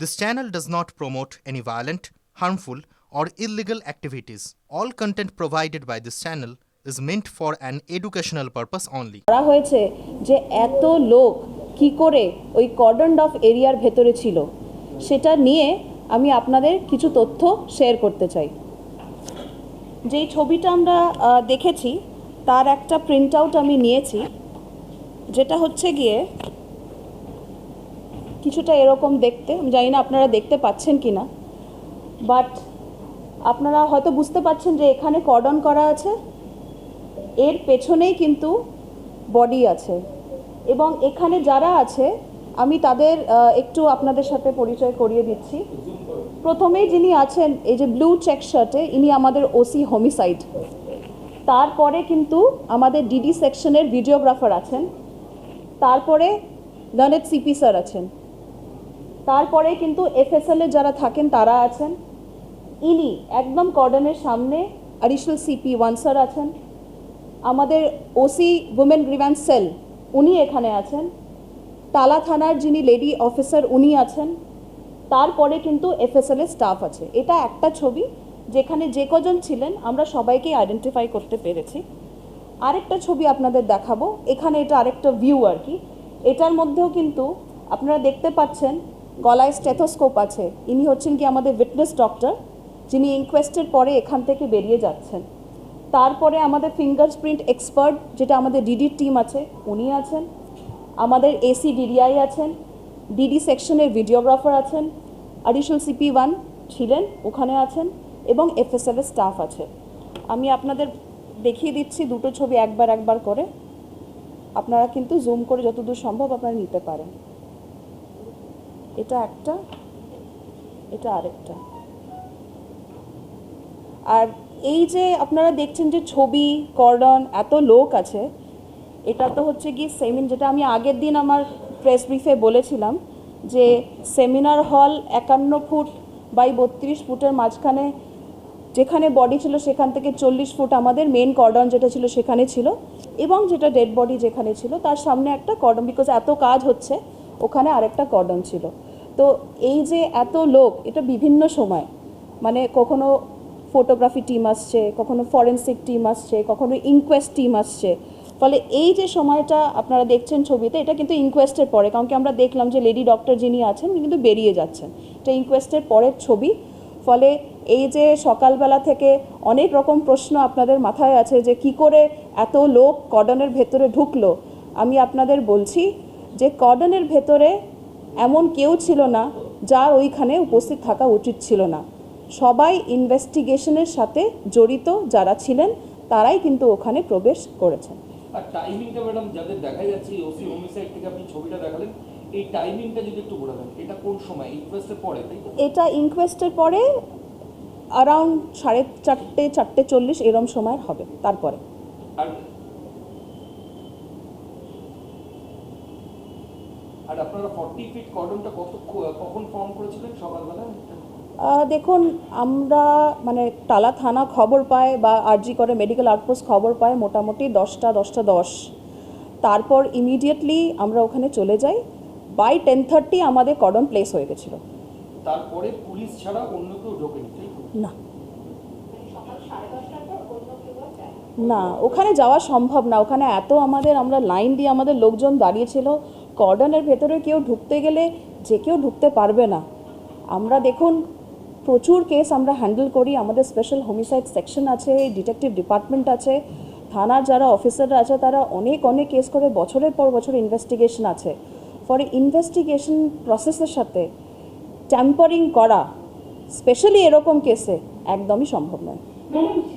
This channel does not promote any violent, harmful, or illegal activities. All content provided by this channel is meant for an educational purpose only. করা হয়েছে যে এত লোক কি করে ওই কর্ডন অফ এরিয়ার ভেতরে ছিল সেটা নিয়ে আমি আপনাদের কিছু তথ্য শেয়ার করতে চাই। যেই ছবিটা আমরা দেখেছি তার একটা প্রিন্ট আউট আমি নিয়েছি, যেটা হচ্ছে গিয়ে কিছুটা এরকম দেখতে। আমি জানি না আপনারা দেখতে পাচ্ছেন কি না, বাট আপনারা হয়তো বুঝতে পারছেন যে এখানে কর্ডন করা আছে, এর পেছনেই কিন্তু বডি আছে, এবং এখানে যারা আছে আমি তাদের একটু আপনাদের সাথে পরিচয় করিয়ে দিচ্ছি। প্রথমেই যিনি আছেন এই যে ব্লু চেক শার্টে, ইনি আমাদের ওসি হোমিসাইড। তারপরে কিন্তু আমাদের ডিডি সেকশনের ভিডিওগ্রাফার আছেন, তারপরে লনেট সিপি স্যার আছেন, তারপরে কিন্তু এফএসএল এ যারা থাকেন তারা আছেন। ইনি একদম কর্ডনের সামনে অ্যাডিশনাল সিপি 1 স্যার আছেন, আমাদের ওসি উইমেন গ্রিভ্যান্স সেল উনি এখানে আছেন, তালা থানার যিনি লেডি অফিসার উনি আছেন, তারপরে কিন্তু এফএসএল এর স্টাফ আছে। এটা একটা ছবি যেখানে যে কজন ছিলেন আমরা সবাইকে আইডেন্টিফাই করতে পেরেছি। আরেকটা ছবি আপনাদের দেখাবো, এখানে এটা আরেকটা ভিউ আর কি। এটার মধ্যেও কিন্তু আপনারা দেখতে পাচ্ছেন গলায় স্টেথোস্কোপ আছে। ইনি হচ্ছেন কি আমাদের উইটনেস ডক্টর, যিনি ইনকোয়েস্টের পরে এখান থেকে বেরিয়ে যাচ্ছেন। তারপরে আমাদের ফিঙ্গারপ্রিন্ট এক্সপার্ট, যেটা আমাদের ডিডির টিম আছে, উনি আছেন। আমাদের এসি ডিডিআই আছেন, ডিডি সেকশনের ভিডিওগ্রাফার আছেন, অ্যাডিশনাল সিপি 1 ছিলেন ওখানে আছেন, এবং এফএসএল এর স্টাফ আছে। আমি আপনাদের দেখিয়ে দিচ্ছি দুটো ছবি একবার করে, আপনারা কিন্তু জুম করে যতদূর সম্ভব আপনারা নিতে পারেন। এটা একটা, এটা আরেকটা। আর এই যে আপনারা দেখছেন যে ছবি, কর্ডন, এত লোক আছে, এটা তো হচ্ছে গিয়ে যেটা আমি আগের দিন আমার প্রেস ব্রিফে বলেছিলাম যে সেমিনার হল 51 ফুট বাই 32 ফুটের মাঝখানে যেখানে বডি ছিল সেখান থেকে 40 ফুট আমাদের মেন কর্ডন যেটা ছিল সেখানে ছিল, এবং যেটা ডেড বডি যেখানে ছিল তার সামনে একটা কর্ডন, বিকজ এত কাজ হচ্ছে ওখানে আরেকটা কর্ডন ছিল। তো এই যে এত লোক, এটা বিভিন্ন সময়, মানে কখনো ফটোগ্রাফি টিম আসছে, কখনো ফরেন্সিক টিম আসছে, কখনো ইনকোয়েস্ট টিম আসছে। ফলে এই যে সময়টা আপনারা দেখছেন ছবিতে, এটা কিন্তু ইনকোয়েস্টের পরে, কারণ কি আমরা দেখলাম যে লেডি ডক্টর যিনি আছেন উনি কিন্তু বেরিয়ে যাচ্ছেন। এটা ইনকোয়েস্টের পরের ছবি। ফলে এই যে সকালবেলা থেকে অনেক রকম প্রশ্ন আপনাদের মাথায় আছে যে কি করে এত লোক কর্ডনের ভেতরে ঢুকলো। আমি আপনাদের বলছি যে কর্ডনের ভেতরে এমন কেউ ছিল না যার ওইখানে উপস্থিত থাকা উচিত ছিল না। সবাই ইনভেস্টিগেশনের সাথে জড়িত যারা ছিলেন তারাই কিন্তু ওখানে প্রবেশ করেছেন। আর টাইমিংটা ম্যাডাম যাদের দেখা যাচ্ছে ওসি হোমিসাইড থেকে আপনি ছবিটা দেখালেন, এই টাইমিংটা যদি একটু বলে দেন, এটা কোন সময়? ইনকোয়েস্টের পরে, তাই তো? এটা ইনকোয়েস্টের পরে অ্যারাউন্ড 4:30, 4:40 এরম সময় হবে। তারপরে আর আপনারা 40 ফিট কর্ডনটা কখন ফর্ম করেছিলেন? সকালবেলা? দেখুন, আমরা মানে টালা থানা খবর পায় বা আরজি করে মেডিকেল আউটপোস্ট খবর পায় মোটামুটি 10টা 10। তারপর ইমিডিয়েটলি আমরা ওখানে চলে যাই। বাই 10:30 আমাদের কর্ডন প্লেস হয়ে গেছিল। তারপরে পুলিশ ছাড়া অন্য কেউ ঢোকেনি, তাই তো? না না, ওখানে যাওয়া সম্ভব না। ওখানে এত আমরা লাইন দিয়ে আমাদের লোকজন দাঁড়িয়েছিল। কর্ডনের ভেতরে কেউ ঢুকতে গেলে যে কেউ ঢুকতে পারবে না। আমরা দেখুন প্রচুর কেস আমরা হ্যান্ডেল করি, আমাদের স্পেশাল হোমিসাইড সেকশন আছে, ডিটেকটিভ ডিপার্টমেন্ট আছে, থানার যারা অফিসাররা আছে তারা অনেক কেস করে, বছরের পর বছর ইনভেস্টিগেশন আছে। ফলে ইনভেস্টিগেশন প্রসেসের সাথে ট্যাম্পারিং করা, স্পেশালি এরকম কেসে, একদমই সম্ভব নয়।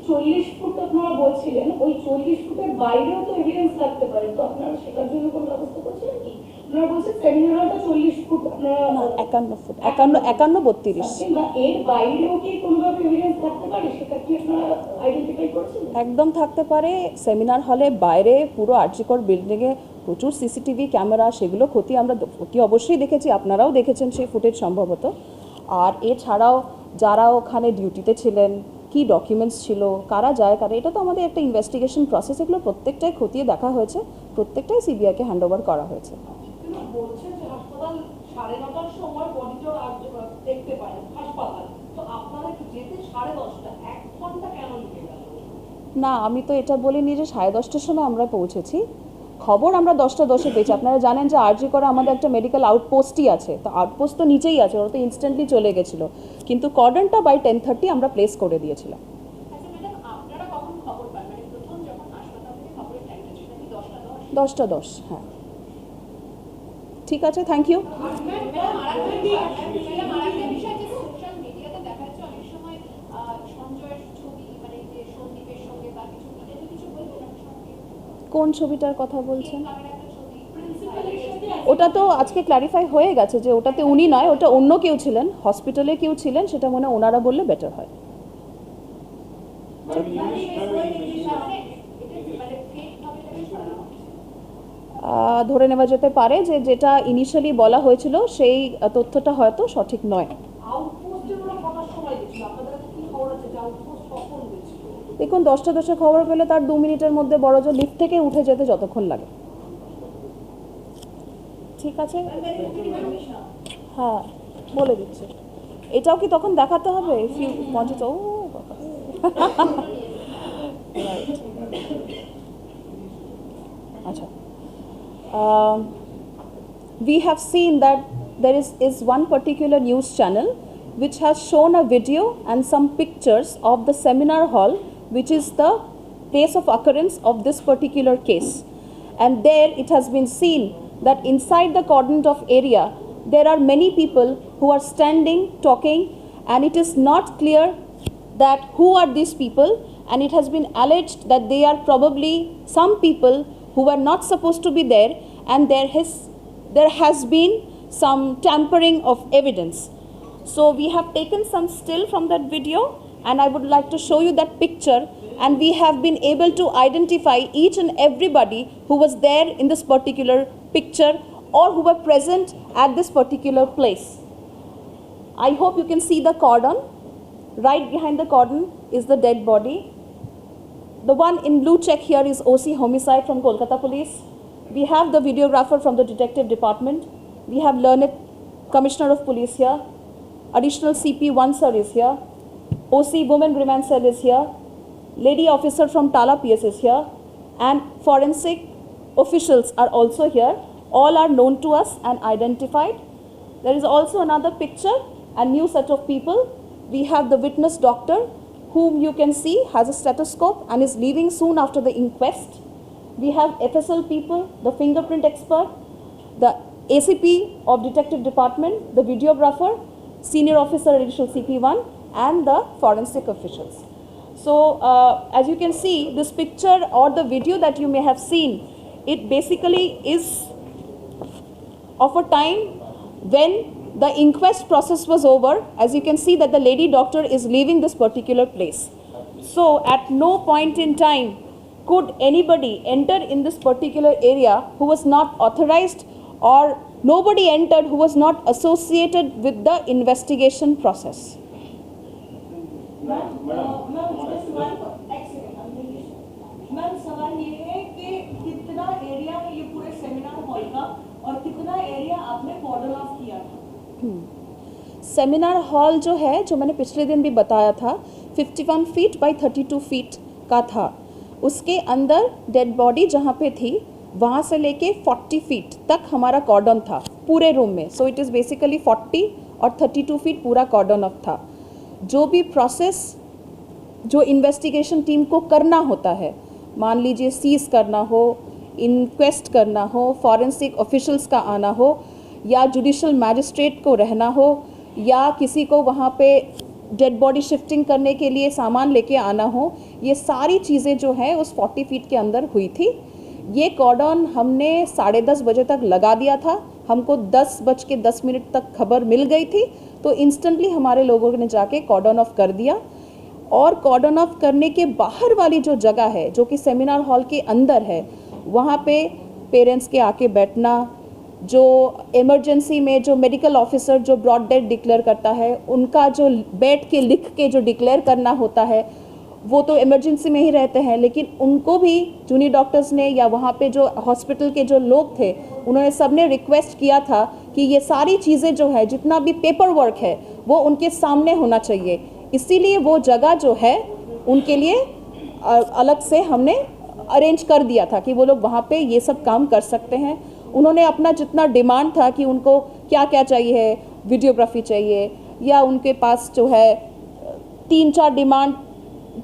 40 ফুট আপনারা বলছিলেন, ওই 40 ফুটের বাইরেও তো এভিডেন্স থাকতে পারে, তো আপনারা সেটার জন্য কোনো ব্যবস্থা করছিলেন কি? আপনারা বলছেন সেমিনার হলটা 40 ফুট, আপনারা 51 ফুট, 51 32 এর বাইরেও কি কোনোভাবে এভিডেন্স থাকতে পারে, সেটা কি আপনারা আইডেন্টিফাই করছেন? একদম থাকতে পারে। সেমিনার হলে বাইরে পুরো আরজিকর বিল্ডিংয়ে প্রচুর সিসিটিভি ক্যামেরা, সেগুলো আমরা ক্ষতি অবশ্যই দেখেছি, আপনারাও দেখেছেন সেই ফুটেজ সম্ভবত। আর এছাড়াও যারা ওখানে ডিউটিতে ছিলেন, কি ডকুমেন্টস ছিল, কারা যায় কারা, এটা তো আমাদের একটা ইনভেস্টিগেশন প্রসেস, এগুলো প্রত্যেকটাই খতিয়ে দেখা হয়েছে, প্রত্যেকটাই সিবিআইকে হ্যান্ড ওভার করা হয়েছে। বলছেন যে হাসপাতাল 9:30টার সময় বডিটা 10:30 1 ঘন্টা কেন লেগে গেল? না, আমি তো এটা বলিনি যে 10:30টার সময় আমরা পৌঁছেছি। খবর আমরা 10টা 10-এ পেয়েছি। আপনারা জানেন যে আরজি করে আমাদের একটা মেডিকেল আউটপোস্টই আছে, তো আউটপোস্ট তো নিচেই আছে, ওরা তো ইনস্ট্যান্টলি চলে গেছিলো, কিন্তু কর্ডনটা বাই 10:30 আমরা প্লেস করে দিয়েছিলাম। আচ্ছা ম্যাডাম, আপনারা কখন খবর পান? মানে প্রথম যখন হাসপাতাল থেকে খবরের টাইমটা ছিল কি 10:10? 10টা 10, হ্যাঁ। ঠিক আছে, থ্যাংক ইউ। ম্যাডাম আরেকটা বিষয়, যে সোশ্যাল মিডিয়াতে দেখা যাচ্ছে অনেক সময় সঞ্জয়ের ছবি, মানে যে সন্দীপের সঙ্গে বা কিছু, এটা নিয়ে কিছু বলবেন সঙ্গে? কোন ছবিটার কথা বলছেন? আমার একটা ছবি প্রিন্সিপালের সাথে ওটা তো আজকে ক্ল্যারিফাই হয়ে গেছে যে ওটাতে উনি নয়, ওটা অন্য কেউ ছিলেন, হসপিটালে কেউ ছিলেন, সেটা মনে হয় ওনারা বললে বেটার হয়। ধরে নেওয়া যেতে পারে যে যেটা ইনিশিয়ালি বলা হয়েছিল সেই তথ্যটা হয়তো সঠিক নয়। আউটপোস্টের ওরা কটার সময় দিচ্ছিল? আপনাদের কাছে কি খবর আছে যে আউটপোস্ট কখন দিচ্ছিল? দেখুন, 10টা 10 খবর পেলে তার 2 মিনিটের মধ্যে বড়জোর লিফট থেকে উঠে যেতে যতক্ষণ লাগে। ঠিক আছে, হ্যাঁ বলে দিচ্ছি। এটাও কি তখন দেখাতে হবে? ইফ ইউ ওয়ান্ট টু, ও বাবা। আচ্ছা, we have seen that there is one particular news channel which has shown a video and some pictures of the seminar hall, which is the place of occurrence of this particular case. And there it has been seen that inside the cordoned off area there are many people who are standing talking, and it is not clear that who are these people, and it has been alleged that they are probably some people who were not supposed to be there, and there has been some tampering of evidence. So we have taken some still from that video, and I would like to show you that picture, and we have been able to identify each and everybody who was there in this particular picture or who were present at this particular place. I hope you can see the cordon. Right behind the cordon is the dead body. The one in blue check here is OC Homicide from Kolkata Police. We have the videographer from the Detective Department. We have learned Commissioner of Police here. Additional CP1 sir is here. OC Women Remand Cell is here. Lady officer from Tala PS is here. And forensic officials are also here. All are known to us and identified. There is also another picture, a new set of people. We have the witness doctor, whom you can see has a stethoscope and is leaving soon after the inquest. We have FSL people, the fingerprint expert, the ACP of Detective Department, the videographer, senior officer additional CP1, and the forensic officials. So as you can see, this picture or the video that you may have seen, it basically is of a time when the inquest process was over. As you can see that the lady doctor is leaving this particular place. So at no point in time could anybody enter in this particular area who was not authorized, or nobody entered who was not associated with the investigation process. Ma'am सवाल ये है कि कितना area है ये पूरे seminar hall का, और कितना एरिया आपने कॉर्डन ऑफ किया था? सेमिनार हॉल जो है, जो मैंने पिछले दिन भी बताया था, 51 फीट बाई 32 फीट का था। उसके अंदर डेड बॉडी जहाँ पे थी वहाँ से लेके 40 फीट तक हमारा कॉर्डन था पूरे रूम में। सो इट इज़ बेसिकली 40 और 32 फीट पूरा कॉर्डन ऑफ था। जो भी प्रोसेस जो इन्वेस्टिगेशन टीम को करना होता है, मान लीजिए सीज करना हो, इंक्वेस्ट करना हो, फॉरेंसिक ऑफिशियल्स का आना हो, या जुडिशल मैजिस्ट्रेट को रहना हो, या किसी को वहाँ पे डेड बॉडी शिफ्टिंग करने के लिए सामान लेके आना हो, ये सारी चीज़ें जो हैं उस 40 फीट के अंदर हुई थी। ये कॉर्डन हमने 10:30 बजे तक लगा दिया था। हमको 10:10 तक खबर मिल गई थी, तो इंस्टेंटली हमारे लोगों ने जाके कॉर्डन ऑफ कर दिया। और कॉर्डन ऑफ करने के बाहर वाली जो जगह है, जो कि सेमिनार हॉल के अंदर है, वहाँ पे पेरेंट्स के आके बैठना, जो इमरजेंसी में जो मेडिकल ऑफिसर जो ब्रॉड डेड डिक्लेयर करता है, उनका जो बैठ के लिख के जो डिक्लेयर करना होता है, वो तो इमरजेंसी में ही रहते हैं, लेकिन उनको भी जूनियर डॉक्टर्स ने या वहाँ पे जो हॉस्पिटल के जो लोग थे, उन्होंने सबने रिक्वेस्ट किया था कि ये सारी चीज़ें जो है, जितना भी पेपर वर्क है, वो उनके सामने होना चाहिए। इसीलिए वो जगह जो है उनके लिए अलग से हमने अरेंज कर दिया था कि वो लोग वहाँ पे ये सब काम कर सकते हैं। उन्होंने अपना जितना डिमांड था कि उनको क्या क्या चाहिए, वीडियोग्राफी चाहिए या उनके पास जो है 3-4 डिमांड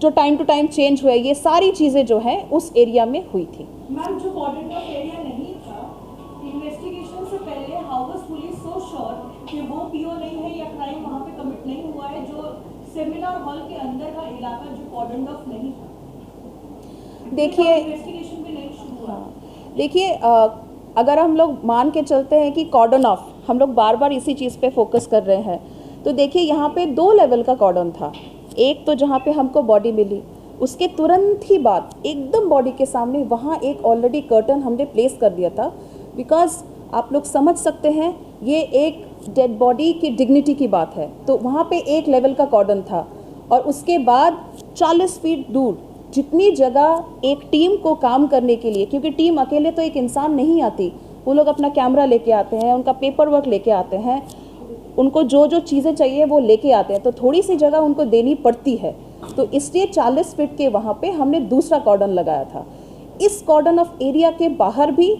जो टाइम टू टाइम चेंज हुए, ये सारी चीज़ें जो हैं उस एरिया में हुई थी। मैम, जो कॉर्डन ऑफ एरिया नहीं था, इन्वेस्टिगेशन से पहले how was police so sure कि वो पीओ नहीं है या क्राइम वहाँ पे कमिट नहीं हुआ है, जो सेमिनार हॉल के अंदर का इलाका जो कॉर्डन ऑफ नहीं था? देखिए, इन्वेस्टिगेशन भी नहीं शुरू हुआ। देखिए, अगर हम लोग मान के चलते हैं कि कॉर्डन ऑफ, हम लोग बार बार इसी चीज़ पे फोकस कर रहे हैं, तो देखिए यहाँ पे 2 लेवल का कॉर्डन था। एक तो जहाँ पे हमको बॉडी मिली, उसके तुरंत ही बाद एकदम बॉडी के सामने वहाँ एक ऑलरेडी कर्टन हमने प्लेस कर दिया था, बिकॉज आप लोग समझ सकते हैं ये एक डेड बॉडी की डिग्निटी की बात है। तो वहाँ पे एक लेवल का कॉर्डन था और उसके बाद 40 फीट दूर जितनी जगह एक टीम को काम करने के लिए, क्योंकि टीम अकेले तो एक इंसान नहीं आती, वो लोग अपना कैमरा लेके आते हैं, उनका पेपर वर्क लेके आते हैं, उनको जो जो चीज़ें चाहिए वो लेके आते हैं, तो थोड़ी सी जगह उनको देनी पड़ती है। तो इसलिए 40 फीट के वहाँ पे हमने दूसरा कॉर्डन लगाया था। इस कॉर्डन ऑफ एरिया के बाहर भी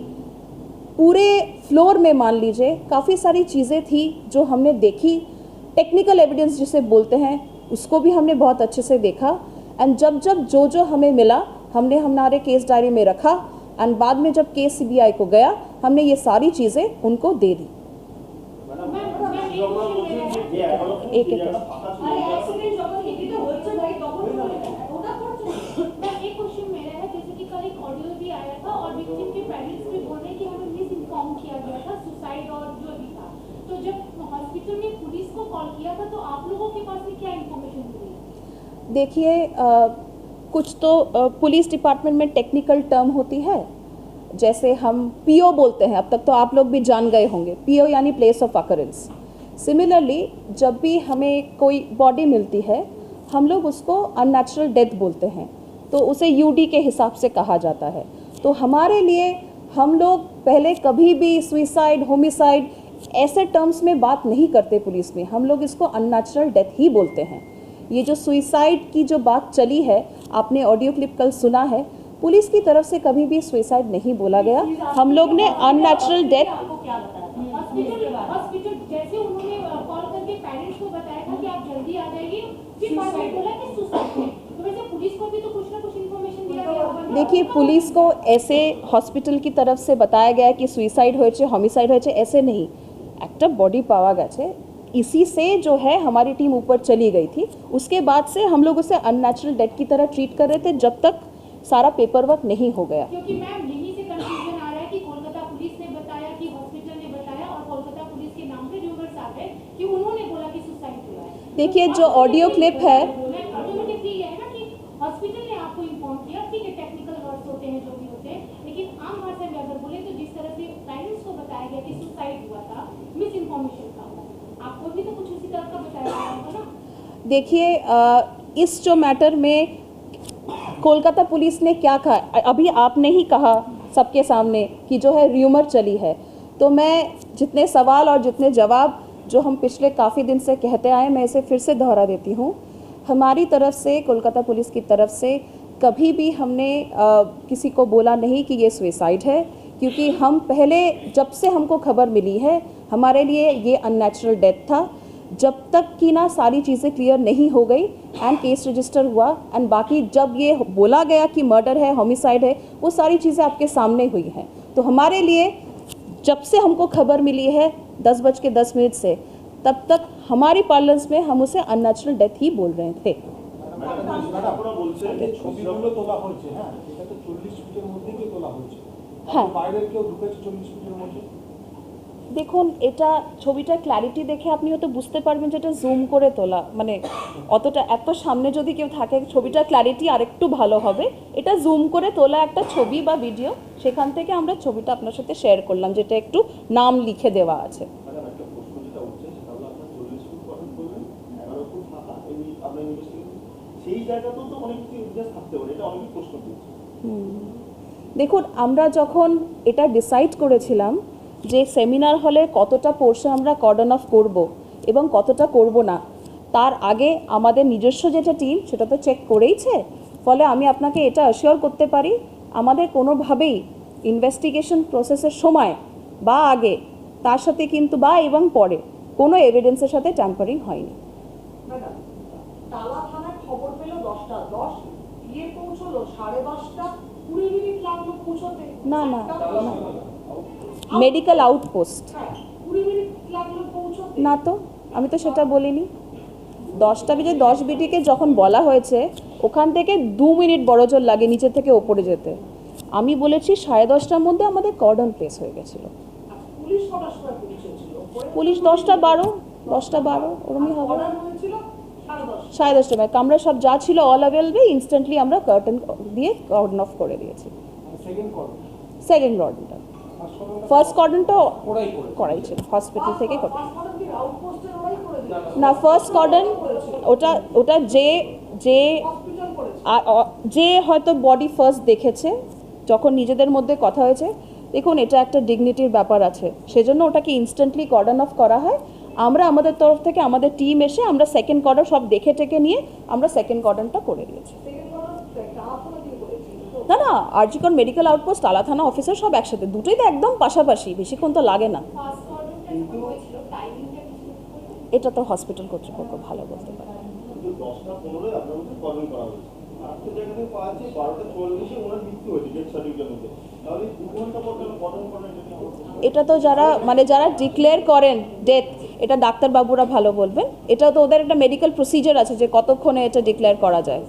पूरे फ्लोर में मान लीजिए काफ़ी सारी चीज़ें थी जो हमने देखी। टेक्निकल एविडेंस जिसे बोलते हैं उसको भी हमने बहुत अच्छे से देखा, एंड जब जब जो हमें मिला हमने हमारे केस डायरी में रखा, एंड बाद में जब केस सीबीआई को गया हमने ये सारी चीज़ें उनको दे दी। एक एक तो जब हॉस्पिटल ने पुलिस को कॉल किया था तो आप लोगों के पास में क्या इंफॉर्मेशन मिली? देखिए, कुछ तो पुलिस डिपार्टमेंट में टेक्निकल टर्म होती है, जैसे हम पीओ बोलते हैं, अब तक तो आप लोग भी जान गए होंगे, पीओ यानी प्लेस ऑफ अकरेंस। सिमिलरली जब भी हमें कोई बॉडी मिलती है हम लोग उसको अननेचुरल डेथ बोलते हैं, तो उसे यूडी के हिसाब से कहा जाता है। तो हमारे लिए हम लोग पहले कभी भी सुइसाइड, होमिसाइड ऐसे टर्म्स में बात नहीं करते पुलिस में, हम लोग इसको अननेचुरल डेथ ही बोलते हैं। ये जो सुइसाइड की जो बात चली है, आपने ऑडियो क्लिप कल सुना है, पुलिस की तरफ से कभी भी सुइसाइड नहीं बोला गया, हम लोग ने अननेचुरल डेथ। हॉस्पिटल जैसे उन्होंने कॉल करके पेरेंट्स को बताया था कि आप जल्दी आ जाइए, फिर बाद में बोला कि सुसाइड है, तो वैसे पुलिस को भी तो कुछ ना कुछ इन्फॉर्मेशन दिया गया होगा। देखिए, पुलिस को ऐसे हॉस्पिटल की तरफ से बताया गया कि सुइसाइड होयेছে, होमिसाइड होयेছে, ऐसे नहीं, एक्टिव बॉडी पावा गया, इसी से जो है हमारी टीम ऊपर चली गई थी। उसके बाद से हम लोग उसे अननेचुरल डेथ की तरह ट्रीट कर रहे थे जब तक सारा पेपर वर्क नहीं हो गया। क्योंकि मैम यहीं से कंफ्यूजन आ रहा है कि कोलकाता पुलिस ने बताया कि हॉस्पिटल ने बताया और कोलकाता पुलिस के नाम पे र्यूमर्स आ गए कि उन्होंने बोला कि सुसाइड हुआ है। देखिए, जो ऑडियो क्लिप है, ऑटोमेटिकली ये है ना कि हॉस्पिटल ने आपको इन्फॉर्म किया, ठीक है टेक्निकल वर्ड्स होते हैं जो भी होते हैं, लेकिन आम भाषा में अगर बोले तो जिस तरह से पेरेंट्स को बताया गया कि सुसाइड हुआ था, मिस इन्फॉर्मेशन था, आपको भी तो कुछ उसी तरह का बताया गया होगा ना। देखिए, इस जो मैटर में कोलकाता पुलिस ने क्या कहा, अभी आपने ही कहा सबके सामने कि जो है र्यूमर चली है, तो मैं जितने सवाल और जितने जवाब जो हम पिछले काफ़ी दिन से कहते आए, मैं इसे फिर से दोहरा देती हूँ। हमारी तरफ से, कोलकाता पुलिस की तरफ से कभी भी हमने किसी को बोला नहीं कि ये सुसाइड है, क्योंकि हम पहले जब से हमको खबर मिली है हमारे लिए ये अननेचुरल डेथ था, जब तक कि ना सारी चीज़ें क्लियर नहीं हो गई एंड केस रजिस्टर हुआ, एंड बाकी जब ये बोला गया कि मर्डर है, होमिसाइड है, वो सारी चीज़ें आपके सामने हुई हैं। तो हमारे लिए जब से हमको खबर मिली है 10:10 से, तब तक हमारी पार्लेंस में हम उसे अननेचुरल डेथ ही बोल रहे थे। আপনারা বলছেন যে ছবিগুলো তোলা হয়েছে, হ্যাঁ, এটা তো 40 ফিটের মধ্যে কি তোলা হয়েছে? হ্যাঁ, বাইরের কেউ ঢুকেছে 40 ফিটের মধ্যে? দেখুন, এটা ছবিটা ক্ল্যারিটি দেখে আপনি হয়তো বুঝতে পারবেন যে এটা জুম করে তোলা, মানে অতটা এত সামনে যদি কেউ থাকে ছবিটা ক্ল্যারিটি আরেকটু ভালো হবে। এটা জুম করে তোলা একটা ছবি বা ভিডিও, সেখান থেকে আমরা ছবিটা আপনার সাথে শেয়ার করলাম, যেটা একটু নাম লিখে দেওয়া আছে। ম্যাডাম, একটা প্রশ্ন যেটা উঠছে সেটা হলো আপনার 40 ফুট কখন বললেন, 11 ফুট ফাঁকা, এই আপনার ইনভেস্টিগেশন সেই জায়গাতেও তো অনেক কিছু ইতিহাস থাকতে পারে, এটা অনেক প্রশ্ন তুলছে। দেখুন, আমরা যখন এটা ডিসাইড করেছিলাম যে সেমিনার হলে কতটা পোর্শন আমরা কর্ডন অফ করব এবং কতটা করব না, তার আগে আমাদের নিজস্ব যেটা টিম সেটা তো চেক করেইছে। ফলে আমি আপনাকে এটা অ্যাসিওর করতে পারি আমাদের কোনোভাবেই ইনভেস্টিগেশন প্রসেসের সময় বা আগে তার সাথে কিন্তু বা এবং পরে কোনো এভিডেন্সের সাথে ট্যাম্পারিং হয়নি। ম্যাডাম, টালা থানায় খবর পেল 10টা 10, গিয়ে পৌঁছলো 10:30, 20 মিনিট লাগলো পৌঁছতে। না, না, একটা না। দশ- মেডিকেল আউটপোস্ট হ্যাঁ, 20 মিনিট লাগলো পৌঁছতে। না তো, আমি তো সেটা বলিনি। 10টা বেজে 10 মিনিটকে যখন বলা হয়েছে ওখান থেকে 2 মিনিট বড়জোর লাগে নিচে থেকে ওপরে যেতে। আমি বলেছি 10:30টার মধ্যে আমাদের কর্ডন প্লেস হয়ে গেছিলো। আর পুলিশ কটার সময় পৌঁছেছিল? পুলিশ 10টা 12 ওরমই হবে। অর্ডার হয়েছিল 10:30। 10:30 কামরা সব যা ছিল অল অ্যাভেলেবল, ইনস্ট্যান্টলি আমরা কার্টন দিয়ে কর্ডন অফ করে দিয়েছি। সেকেন্ড কল সেকেন্ড কর্ডনটা, ফার্স্ট কর্ডনটা ওরাই করে করাই ছিল হসপিটাল থেকে করা। ফার্স্ট কর্ডন কি আউটপোস্টের ওরাই করে দিল? না, ফার্স্ট কর্ডন ওটা যে হসপিটাল করেছে। যে হয়তো বডি ফার্স্ট দেখেছে, যখন নিজেদের মধ্যে কথা হয়েছে, দেখুন এটা একটা ডিগনিটির ব্যাপার আছে, সেজন্য ওটাকে ইনস্ট্যান্টলি কর্ডন অফ করা হয়। আমরা আমাদের তরফ থেকে আমাদের টিম এসে আমরা সেকেন্ড কর্ডন সব দেখে টেকে নিয়ে আমরা সেকেন্ড কর্ডনটা করে দিয়েছি। সেকেন্ড কর্ডন টালা থানা দিয়ে করেছিল তো? না না, আরজিকর মেডিকেল আউটপোস্ট, টালা থানা অফিসার সব একসাথে, দুটোই তো একদম পাশাপাশি, বেশিক্ষণ তো লাগে না। ফার্স্ট কর্ডনটা যখন হয়েছিল টাইমিংটা কিছু বলবেন? এটা তো হসপিটাল কর্তৃপক্ষ ভালো বলতে পারে। কিন্তু 10টা 15 আপনার মধ্যে কর্ডন করা হয়েছে। আজকে যেখানে পাওয়া যাচ্ছে 12টা 40-এ ওনার মৃত্যু হয়েছে ডেথ সার্টিফিকেটের মধ্যে। তাহলে 2 ঘন্টা পর কেন কর্ডন করেন এটা কি করতে? এটা তো যারা ডিক্লেয়ার করেন ডেথ, এটা ডাক্তারবাবুরা ভালো বলবেন। এটা তো ওদের একটা মেডিকেল প্রসিজার আছে যে কতক্ষণে এটা ডিক্লেয়ার করা যায়।